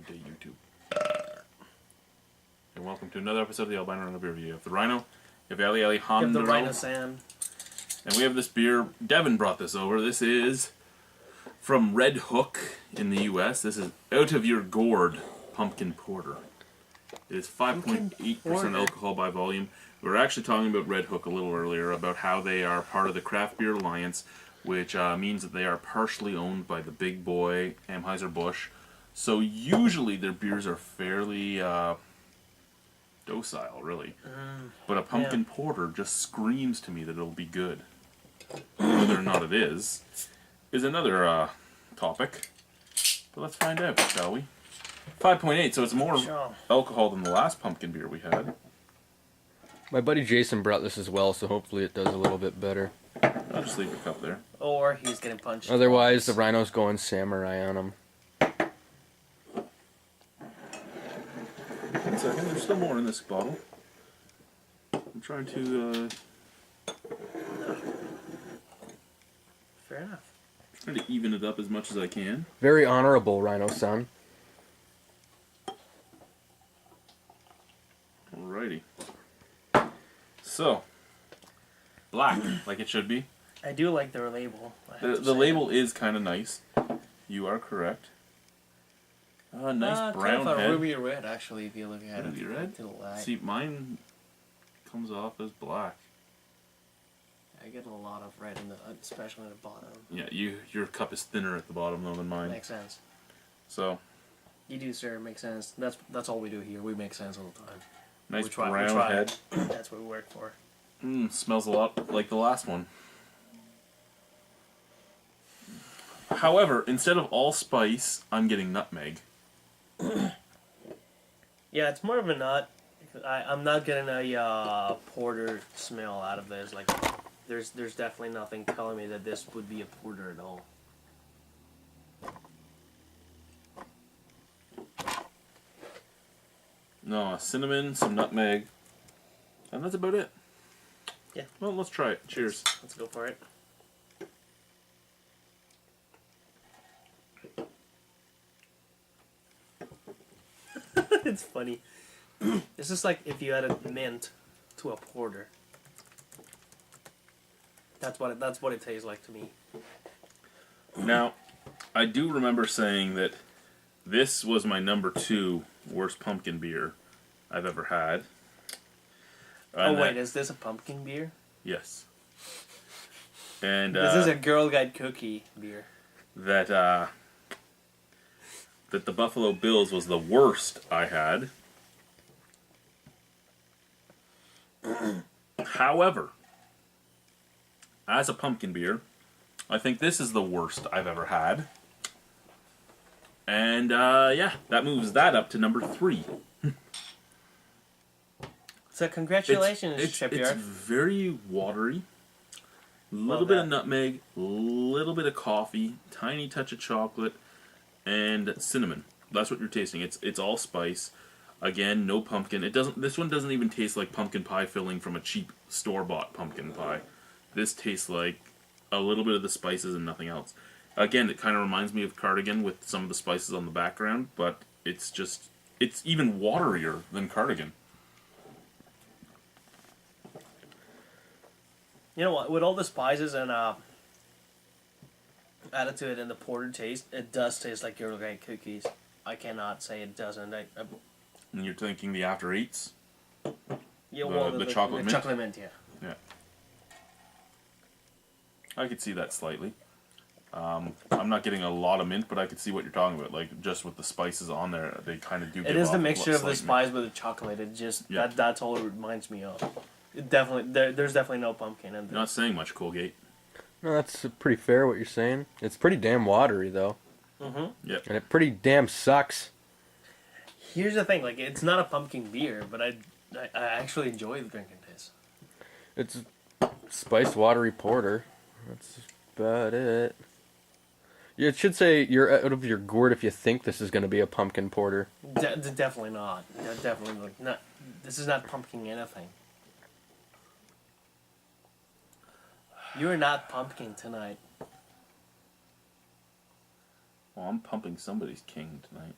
day, YouTube. And welcome to another episode of the Albino Rhino beer review. You have the Rhino, you have Ali Jandro, you have the Rhino San. And we have this beer. Devin brought this over. This is from Red Hook in the U.S. This is Out of Your Gourd Pumpkin Porter. It is 5.8% alcohol by volume. We were actually talking about Red Hook a little earlier, about how they are part of the Craft Beer Alliance, which means that they are partially owned by the big boy Anheuser-Busch. So usually their beers are fairly docile, really. But a pumpkin porter just screams to me that it'll be good. Whether or not it is another topic. But let's find out, shall we? 5.8, so it's more alcohol than the last pumpkin beer we had. My buddy Jason brought this as well, so hopefully it does a little bit better. I'll just leave the cup there. Or he's getting punched. Otherwise, the Rhino's going samurai on him. 1 second, there's still more in this bottle. I'm trying to, Fair enough. trying to even it up as much as I can. Very honorable, Rhino-san. Alrighty. So, black, like it should be. I do like their label. The label is kind of nice. You are correct. Nice brown kind of a head. ruby red, actually, if you look at Ruby it. red? To the light. See, mine comes off as black. I get a lot of red, especially in the bottom. Yeah, your cup is thinner at the bottom though than mine. Makes sense. So, You do, sir. Makes sense. That's all we do here. We make sense all the time. nice We try. brown head. That's what we work for. Smells a lot like the last one. However, instead of allspice, I'm getting nutmeg. Yeah, it's more of a nut. I'm not getting a porter smell out of this. Like, there's definitely nothing telling me that this would be a porter at all. No, cinnamon, some nutmeg, and that's about it. Yeah. Well, let's try it. Cheers. Let's go for it. It's funny. It's just like if you added mint to a porter. That's what it tastes like to me. Now, I do remember saying that this was my number 2 worst pumpkin beer I've ever had. Oh wait, is this a pumpkin beer? Yes. And This is a Girl Guide cookie beer. that the Buffalo Bills was the worst I had. However, as a pumpkin beer, I think this is the worst I've ever had. And yeah, that moves that up to number 3. So congratulations, It's Shipyard. very watery. Little Love bit that. of nutmeg, little bit of coffee, tiny touch of chocolate, and cinnamon. That's what you're tasting. It's all spice. Again, no pumpkin. It doesn't. This one doesn't even taste like pumpkin pie filling from a cheap store-bought pumpkin pie. This tastes like a little bit of the spices and nothing else. Again, it kind of reminds me of Cardigan with some of the spices on the background, but it's even waterier than Cardigan. You know what? With all the spices and added to it and the porter taste, it does taste like Girl Guide cookies. I cannot say it doesn't. And you're thinking the After Eights? Yeah, well, the chocolate mint? chocolate mint, yeah. Yeah. I could see that slightly. I'm not getting a lot of mint, but I could see what you're talking about. Like, just with the spices on there, they kind of do give It is off the a mixture of the slight spice mint. with the chocolate. It just Yeah. that's all it reminds me of. It definitely there's definitely no pumpkin in You're there. not saying much, Colgate. No, that's pretty fair what you're saying. It's pretty damn watery, though. Yep. And it pretty damn sucks. Here's the thing, like it's not a pumpkin beer, but I actually enjoy drinking this. It's spiced watery porter. That's about it. Yeah, it should say you're out of your gourd if you think this is going to be a pumpkin porter. Definitely not. Definitely not. This is not pumpkin anything. You're not pumpkin tonight. Well, I'm pumping somebody's king tonight.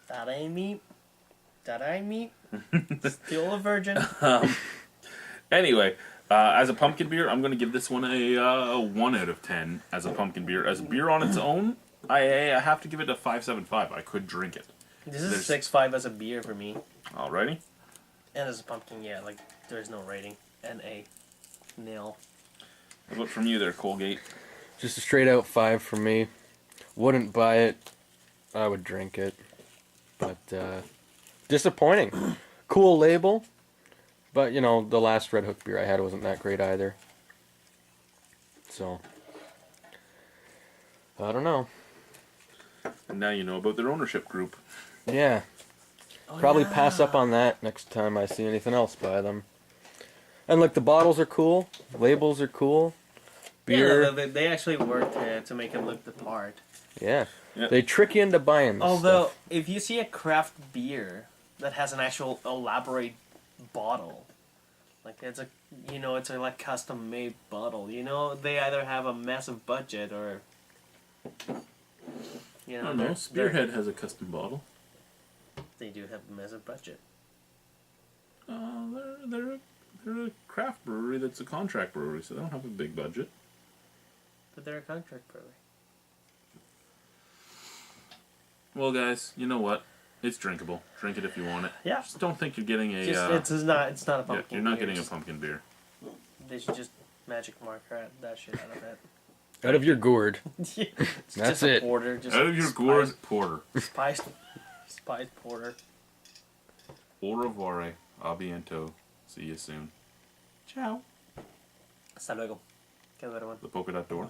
That ain't me. That ain't me. Still a virgin. Anyway, as a pumpkin beer, I'm going to give this one a 1 out of 10 as a pumpkin beer. As a beer on its own, I have to give it a 5.75. I could drink it. This is a 6.5 as a beer for me. Alrighty. And as a pumpkin, yeah, like, there's no rating. NA. Nil. How about from you there, Colgate? Just a straight out 5 for me. Wouldn't buy it. I would drink it. But, disappointing. Cool label. But, you know, the last Red Hook beer I had wasn't that great either. So, I don't know. And now you know about their ownership group. Yeah. Oh, Probably yeah. pass up on that next time I see anything else by them. And, like, the bottles are cool. Labels are cool. Beer. Yeah, they actually worked to make it look the part. Yeah. Yep. They trick you into buying this Although, stuff. if you see a craft beer that has an actual elaborate bottle, like it's a, you know, it's a like custom made bottle. You know, they either have a massive budget or, you I know, don't know. Spearhead has a custom bottle. they do have a massive budget. They're a craft brewery that's a contract brewery, so they don't have a big budget. But they're a contract brewery. Well, guys, you know what? It's drinkable. Drink it if you want it. Yeah. Just don't think you're getting a. Just, it's not a pumpkin. yeah, you're not beer. getting a Just- pumpkin beer. They should just magic mark that shit out of it. Out of your gourd. It's That's just a it. porter. Just Out of your Gourd porter. spiced porter. Au revoir. A biento. See you soon. Ciao. Hasta luego. Que ver, The polka dot door.